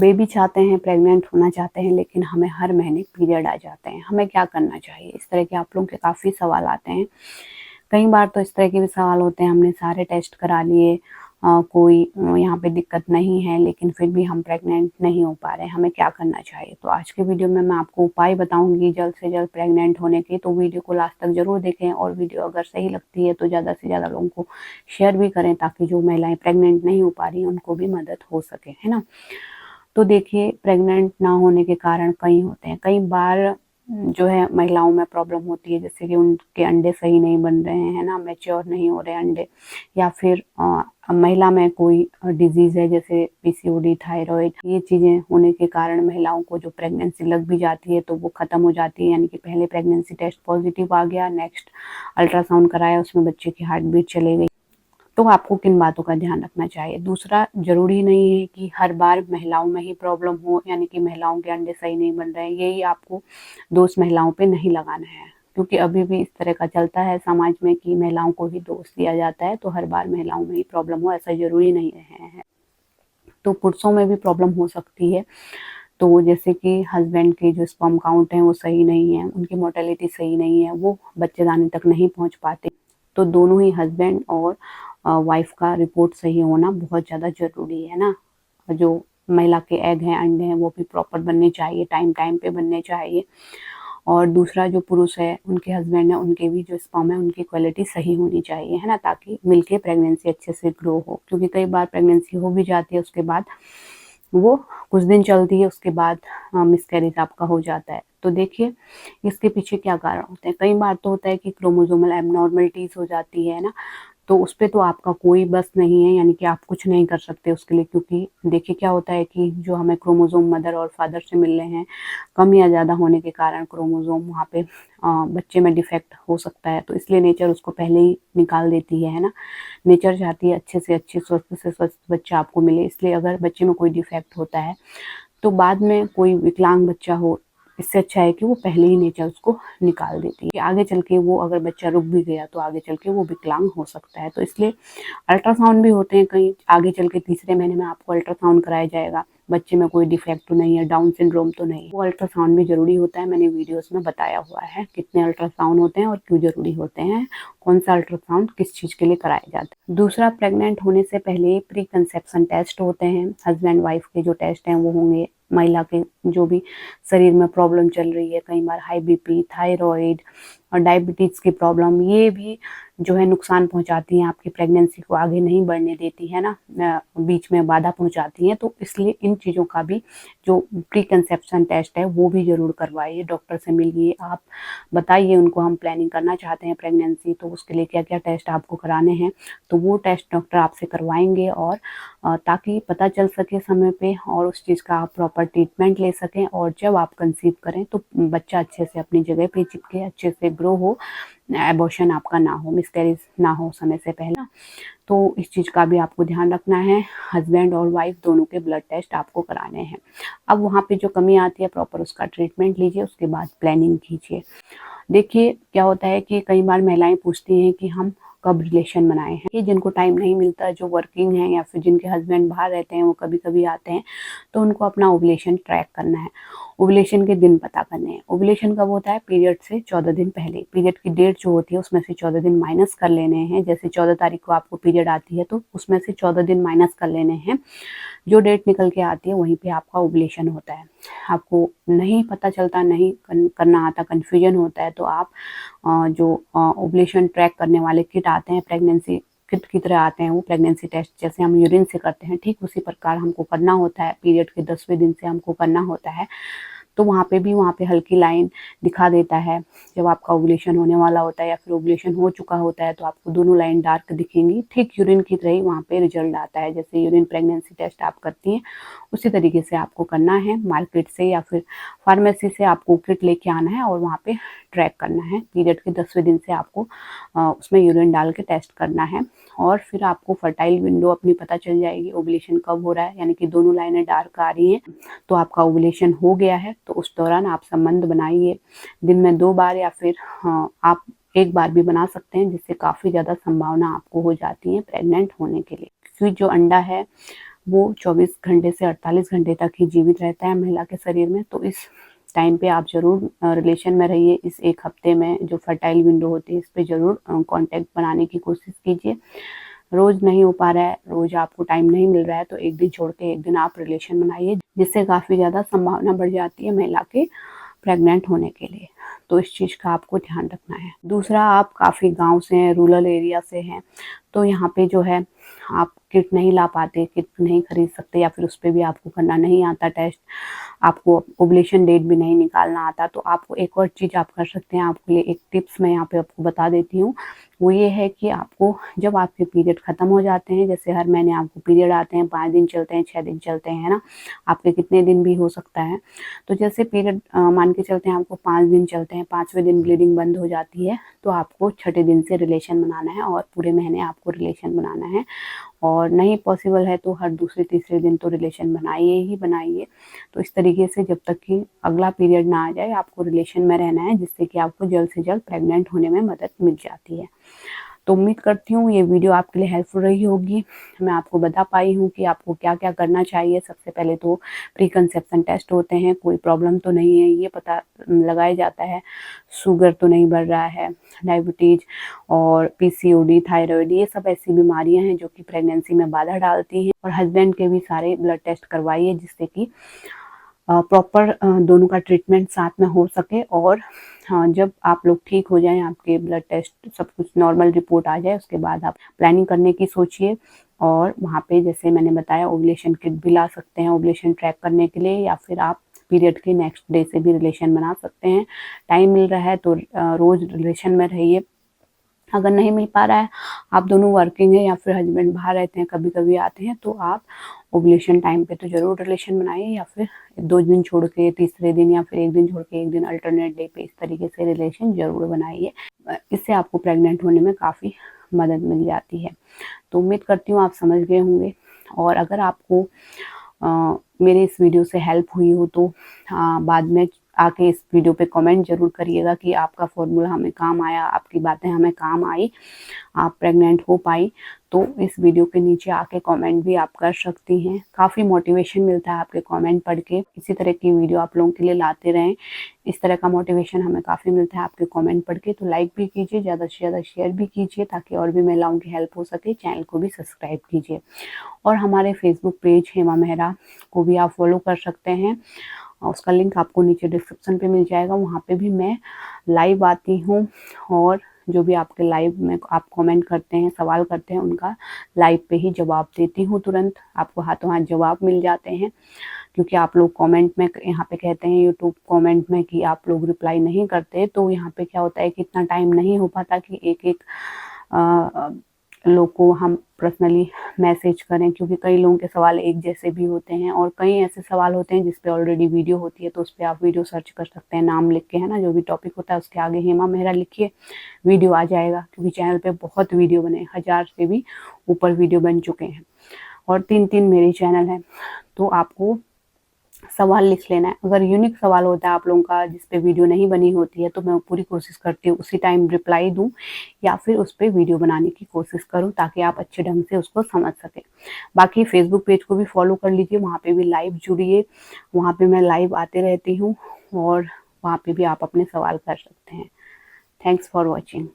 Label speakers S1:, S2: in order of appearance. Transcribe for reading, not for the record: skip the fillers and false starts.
S1: Baby चाहते हैं, pregnant होना चाहते हैं, लेकिन हमें हर महीने पीरियड आ जाते हैं, हमें क्या करना चाहिए? इस तरह के आप लोगों के काफ़ी सवाल आते हैं। कई बार तो इस तरह के भी सवाल होते हैं, हमने सारे टेस्ट करा लिए, कोई यहाँ पे दिक्कत नहीं है, लेकिन फिर भी हम प्रेग्नेंट नहीं हो पा रहे हैं, हमें क्या करना चाहिए? तो आज के वीडियो में मैं आपको उपाय बताऊंगी जल्द से जल्द प्रेग्नेंट होने के। तो वीडियो को लास्ट तक जरूर देखें, और वीडियो अगर सही लगती है तो ज़्यादा से ज़्यादा लोगों को शेयर भी करें, ताकि जो महिलाएं प्रेग्नेंट नहीं हो पा रही उनको भी मदद हो सके, है ना। तो देखिए, प्रेग्नेंट ना होने के कारण कई होते हैं। कई बार जो है महिलाओं में प्रॉब्लम होती है, जैसे कि उनके अंडे सही नहीं बन रहे हैं, है ना, मैच्योर नहीं हो रहे अंडे, या फिर महिला में कोई डिजीज है जैसे पीसीओडी, थायराइड। ये चीजें होने के कारण महिलाओं को जो प्रेगनेंसी लग भी जाती है तो वो खत्म हो जाती है, यानी कि पहले प्रेगनेंसी टेस्ट पॉजिटिव आ गया, नेक्स्ट अल्ट्रासाउंड कराया, उसमें बच्चे की हार्ट बीट चले गई। तो आपको किन बातों का ध्यान रखना चाहिए? दूसरा, जरूरी नहीं है कि हर बार महिलाओं में ही प्रॉब्लम हो, यानी कि महिलाओं के अंडे सही नहीं बन रहे हैं, यही आपको दोष महिलाओं पे नहीं लगाना है, क्योंकि अभी भी इस तरह का चलता है समाज में कि महिलाओं को ही दोष दिया जाता है। तो हर बार महिलाओं में ही प्रॉब्लम हो ऐसा जरूरी नहीं है। तो पुरुषों में भी प्रॉब्लम हो सकती है। तो जैसे कि हस्बैंड के जो स्पर्म काउंट है वो सही नहीं है, उनकी मोर्टेलिटी सही नहीं है, वो बच्चेदानी तक नहीं पहुंच पाते। तो दोनों ही हस्बैंड और वाइफ का रिपोर्ट सही होना बहुत ज़्यादा ज़रूरी है ना। जो महिला के एग हैं, अंडे हैं, वो भी प्रॉपर बनने चाहिए, टाइम टाइम पे बनने चाहिए। और दूसरा, जो पुरुष है, उनके हस्बैंड है, उनके भी जो स्पर्म है उनकी क्वालिटी सही होनी चाहिए, है ना, ताकि मिलके प्रेगनेंसी अच्छे से ग्रो हो। क्योंकि कई बार प्रेगनेंसी हो भी जाती है, उसके बाद वो कुछ दिन चलती है, उसके बाद मिसकैरेज आपका हो जाता है। तो देखिए, इसके पीछे क्या कारण होते हैं। कई बार तो होता है कि क्रोमोसोमल एबनॉर्मलिटीज हो जाती है ना, तो उस पे तो आपका कोई बस नहीं है, यानी कि आप कुछ नहीं कर सकते उसके लिए। क्योंकि देखिए, क्या होता है कि जो हमें क्रोमोसोम मदर और फादर से मिल रहे हैं, कम या ज़्यादा होने के कारण क्रोमोसोम वहाँ पे बच्चे में डिफेक्ट हो सकता है, तो इसलिए नेचर उसको पहले ही निकाल देती है ना। नेचर चाहती है अच्छे से अच्छे, स्वस्थ से स्वस्थ बच्चा आपको मिले, इसलिए अगर बच्चे में कोई डिफेक्ट होता है तो बाद में कोई विकलांग बच्चा हो, इससे अच्छा है कि वो पहले ही नेचर उसको निकाल देती है। आगे चल के वो अगर बच्चा रुक भी गया तो आगे चल के वो विकलांग हो सकता है। तो इसलिए अल्ट्रासाउंड भी होते हैं, कहीं आगे चल के तीसरे महीने में आपको अल्ट्रासाउंड कराया जाएगा, बच्चे में कोई डिफेक्ट तो नहीं है, डाउन सिंड्रोम तो नहीं, वो अल्ट्रासाउंड भी जरूरी होता है। मैंने वीडियोस में बताया हुआ है कितने अल्ट्रासाउंड होते हैं और क्यों जरूरी होते हैं, कौन सा अल्ट्रासाउंड किस चीज के लिए कराया जाता है। दूसरा, प्रेग्नेंट होने से पहले प्री कंसेप्शन टेस्ट होते हैं, हस्बैंड वाइफ के जो टेस्ट हैं वो होंगे। महिला के जो भी शरीर में प्रॉब्लम चल रही है, कई बार हाई बीपी, थायराइड और डायबिटीज की प्रॉब्लम, ये भी जो है नुकसान पहुंचाती हैं, आपकी प्रेगनेंसी को आगे नहीं बढ़ने देती है ना, बीच में बाधा पहुंचाती हैं। तो इसलिए इन चीज़ों का भी जो प्री कंसेप्शन टेस्ट है वो भी जरूर करवाइए, डॉक्टर से मिलिए, आप बताइए उनको हम प्लानिंग करना चाहते हैं प्रेगनेंसी, तो उसके लिए क्या क्या टेस्ट आपको कराने हैं, तो वो टेस्ट डॉक्टर आपसे करवाएंगे। और ताकि पता चल सके समय पे, और उस चीज़ का आप प्रॉपर ट्रीटमेंट ले सकें, और जब आप कंसीव करें तो बच्चा अच्छे से अपनी जगह पे चिपके, अच्छे से ग्रो हो, एबॉर्शन आपका ना हो, मिसकैरेज ना हो समय से पहले। तो इस चीज़ का भी आपको ध्यान रखना है। हस्बैंड और वाइफ दोनों के ब्लड टेस्ट आपको कराने हैं। अब वहाँ पे जो कमी आती है, प्रॉपर उसका ट्रीटमेंट लीजिए, उसके बाद प्लानिंग कीजिए। देखिए, क्या होता है कि कई बार महिलाएं पूछती हैं कि हम कब रिलेशन बनाए हैं। ये जिनको टाइम नहीं मिलता, जो वर्किंग है या फिर जिनके हस्बैंड बाहर रहते हैं, वो कभी कभी आते हैं, तो उनको अपना ओवुलेशन ट्रैक करना है, ओवुलेशन के दिन पता करने हैं। ओवुलेशन कब होता है? पीरियड से 14 दिन पहले। पीरियड की डेट जो होती है उसमें से 14 दिन माइनस कर लेने हैं। जैसे 14 तारीख को आपको पीरियड आती है तो उसमें से 14 दिन माइनस कर लेने हैं, जो डेट निकल के आती है वहीं पे आपका ओवुलेशन होता है। आपको नहीं पता चलता, नहीं करना आता, कंफ्यूजन होता है, तो आप जो ओवुलेशन ट्रैक करने वाले किट आते हैं, प्रेगनेंसी किट की तरह आते हैं, वो प्रेगनेंसी टेस्ट जैसे हम यूरिन से करते हैं, ठीक उसी प्रकार हमको करना होता है। पीरियड के 10वें दिन से हमको करना होता है। तो वहाँ पे हल्की लाइन दिखा देता है। जब आपका ओवुलेशन होने वाला होता है या फिर ओवुलेशन हो चुका होता है तो आपको दोनों लाइन डार्क दिखेंगी, ठीक यूरिन की तरह ही वहाँ पे रिजल्ट आता है। जैसे यूरिन प्रेगनेंसी टेस्ट आप करती हैं उसी तरीके से आपको करना है। मार्केट से या फिर फार्मेसी से आपको किट लेके आना है और वहाँ पे ट्रैक करना है। पीरियड के 10वें दिन से आपको उसमें यूरिन डाल के टेस्ट करना है, और फिर आपको फर्टाइल विंडो अपनी पता चल जाएगी, ओवुलेशन कब हो रहा है, यानी कि दोनों लाइनें डार्क आ रही हैं तो आपका ओवुलेशन हो गया है। तो उस दौरान आप संबंध बनाइए, दिन में 2 बार या फिर आप 1 बार भी बना सकते हैं, जिससे काफ़ी ज़्यादा संभावना आपको हो जाती है प्रेग्नेंट होने के लिए। क्योंकि जो अंडा है वो 24 घंटे से 48 घंटे तक ही जीवित रहता है महिला के शरीर में। तो इस टाइम पे आप ज़रूर रिलेशन में रहिए। इस 1 हफ्ते में जो फर्टाइल विंडो होती है इस पे ज़रूर कॉन्टैक्ट बनाने की कोशिश कीजिए। रोज़ नहीं हो पा रहा है, रोज़ आपको टाइम नहीं मिल रहा है तो 1 दिन छोड़ के 1 दिन आप रिलेशन बनाइए, जिससे काफ़ी ज़्यादा संभावना बढ़ जाती है महिला के प्रेग्नेंट होने के लिए। तो इस चीज़ का आपको ध्यान रखना है। दूसरा, आप काफ़ी गाँव से हैं, रूरल एरिया से हैं, तो यहाँ पे जो है आप किट नहीं ला पाते, किट नहीं खरीद सकते या फिर उस पे भी आपको करना नहीं आता टेस्ट, आपको ओव्यूलेशन डेट भी नहीं निकालना आता। तो आपको एक और चीज़ आप कर सकते हैं, आपके लिए एक टिप्स मैं यहाँ पे आपको बता देती हूँ। वो ये है कि आपको जब आपके पीरियड ख़त्म हो जाते हैं, जैसे हर महीने आपको पीरियड आते हैं, 5 दिन चलते हैं, 6 दिन चलते हैं, है ना? आपके कितने दिन भी हो सकता है। तो जैसे पीरियड मान के चलते हैं आपको 5 दिन चलते हैं, 5वें दिन ब्लीडिंग बंद हो जाती है, तो आपको छठे दिन से रिलेशन बनाना है और पूरे महीने आपको रिलेशन बनाना है। और नहीं पॉसिबल है तो हर दूसरे तीसरे दिन तो रिलेशन बनाइए ही बनाइए। तो इस तरीके से जब तक कि अगला पीरियड ना आ जाए आपको रिलेशन में रहना है, जिससे कि आपको जल्द से जल्द प्रेग्नेंट होने में मदद मिल जाती है। तो उम्मीद करती हूँ ये वीडियो आपके लिए हेल्पफुल रही होगी। मैं आपको बता पाई हूँ कि आपको क्या-क्या करना चाहिए। सबसे पहले तो प्री कंसेप्शन टेस्ट होते हैं, कोई प्रॉब्लम तो नहीं है ये पता लगाया जाता है, शुगर तो नहीं बढ़ रहा है, डायबिटीज़ और पीसीओडी, थायराइड, ये सब ऐसी बीमारियाँ हैं जो कि प्रेगनेंसी में बाधा डालती हैं। और हस्बैंड के भी सारे ब्लड टेस्ट करवाइए, जिससे कि प्रॉपर दोनों का ट्रीटमेंट साथ में हो सके। और हाँ, जब आप लोग ठीक हो जाएँ, आपके ब्लड टेस्ट सब कुछ नॉर्मल रिपोर्ट आ जाए, उसके बाद आप प्लानिंग करने की सोचिए। और वहाँ पे जैसे मैंने बताया ओव्यूलेशन किट भी ला सकते हैं ओव्यूलेशन ट्रैक करने के लिए, या फिर आप पीरियड के नेक्स्ट डे से भी रिलेशन बना सकते हैं। टाइम मिल रहा है तो रोज़ रिलेशन में रहिए। अगर नहीं मिल पा रहा है, आप दोनों वर्किंग हैं या फिर हस्बैंड बाहर रहते हैं, कभी-कभी आते हैं, तो आप ओव्यूलेशन टाइम पे तो ज़रूर रिलेशन बनाइए, या फिर 2 दिन छोड़ के तीसरे दिन या फिर 1 दिन छोड़ के 1 दिन अल्टरनेट डे पे इस तरीके से रिलेशन ज़रूर बनाइए। इससे आपको प्रेग्नेंट होने में काफ़ी मदद मिल जाती है। तो उम्मीद करती हूँ आप समझ गए होंगे। और अगर आपको मेरे इस वीडियो से हेल्प हुई हो तो बाद में आके इस वीडियो पे कमेंट ज़रूर करिएगा कि आपका फ़ॉर्मूला हमें काम आया, आपकी बातें हमें काम आई, आप प्रेग्नेंट हो पाई। तो इस वीडियो के नीचे आके कमेंट भी आप कर सकती हैं। काफ़ी मोटिवेशन मिलता है आपके कमेंट पढ़ के। इसी तरह की वीडियो आप लोगों के लिए लाते रहें। इस तरह का मोटिवेशन हमें काफ़ी मिलता है आपके कमेंट पढ़ के। तो लाइक भी कीजिए, ज़्यादा से ज़्यादा शेयर भी कीजिए, ताकि और भी महिलाओं की हेल्प हो सके। चैनल को भी सब्सक्राइब कीजिए और हमारे फेसबुक पेज हेमा मेहरा को भी आप फॉलो कर सकते हैं। उसका लिंक आपको नीचे डिस्क्रिप्शन पे मिल जाएगा। वहाँ पे भी मैं लाइव आती हूँ और जो भी आपके लाइव में आप कमेंट करते हैं, सवाल करते हैं, उनका लाइव पे ही जवाब देती हूँ तुरंत। आपको हाथों हाथ जवाब मिल जाते हैं, क्योंकि आप लोग कमेंट में यहाँ पे कहते हैं यूट्यूब कमेंट में कि आप लोग रिप्लाई नहीं करते। तो यहाँ पे क्या होता है कि इतना टाइम नहीं हो पाता कि एक-एक लोग को हम पर्सनली मैसेज करें, क्योंकि कई लोगों के सवाल एक जैसे भी होते हैं और कई ऐसे सवाल होते हैं जिस पे ऑलरेडी वीडियो होती है। तो उस पे आप वीडियो सर्च कर सकते हैं, नाम लिख के, है ना, जो भी टॉपिक होता है उसके आगे हेमा मेहरा लिखिए, वीडियो आ जाएगा। क्योंकि चैनल पे बहुत वीडियो बने, 1000 से भी ऊपर वीडियो बन चुके हैं और 3-3 मेरे चैनल हैं। तो आपको सवाल लिख लेना है। अगर यूनिक सवाल होता है आप लोगों का जिस पे वीडियो नहीं बनी होती है, तो मैं पूरी कोशिश करती हूँ उसी टाइम रिप्लाई दूँ या फिर उस पे वीडियो बनाने की कोशिश करूँ, ताकि आप अच्छे ढंग से उसको समझ सकें। बाकी फेसबुक पेज को भी फॉलो कर लीजिए, वहाँ पे भी लाइव जुड़िए, वहाँ पे मैं लाइव आते रहती हूँ और वहाँ पे भी आप अपने सवाल कर सकते हैं। Thanks for watching.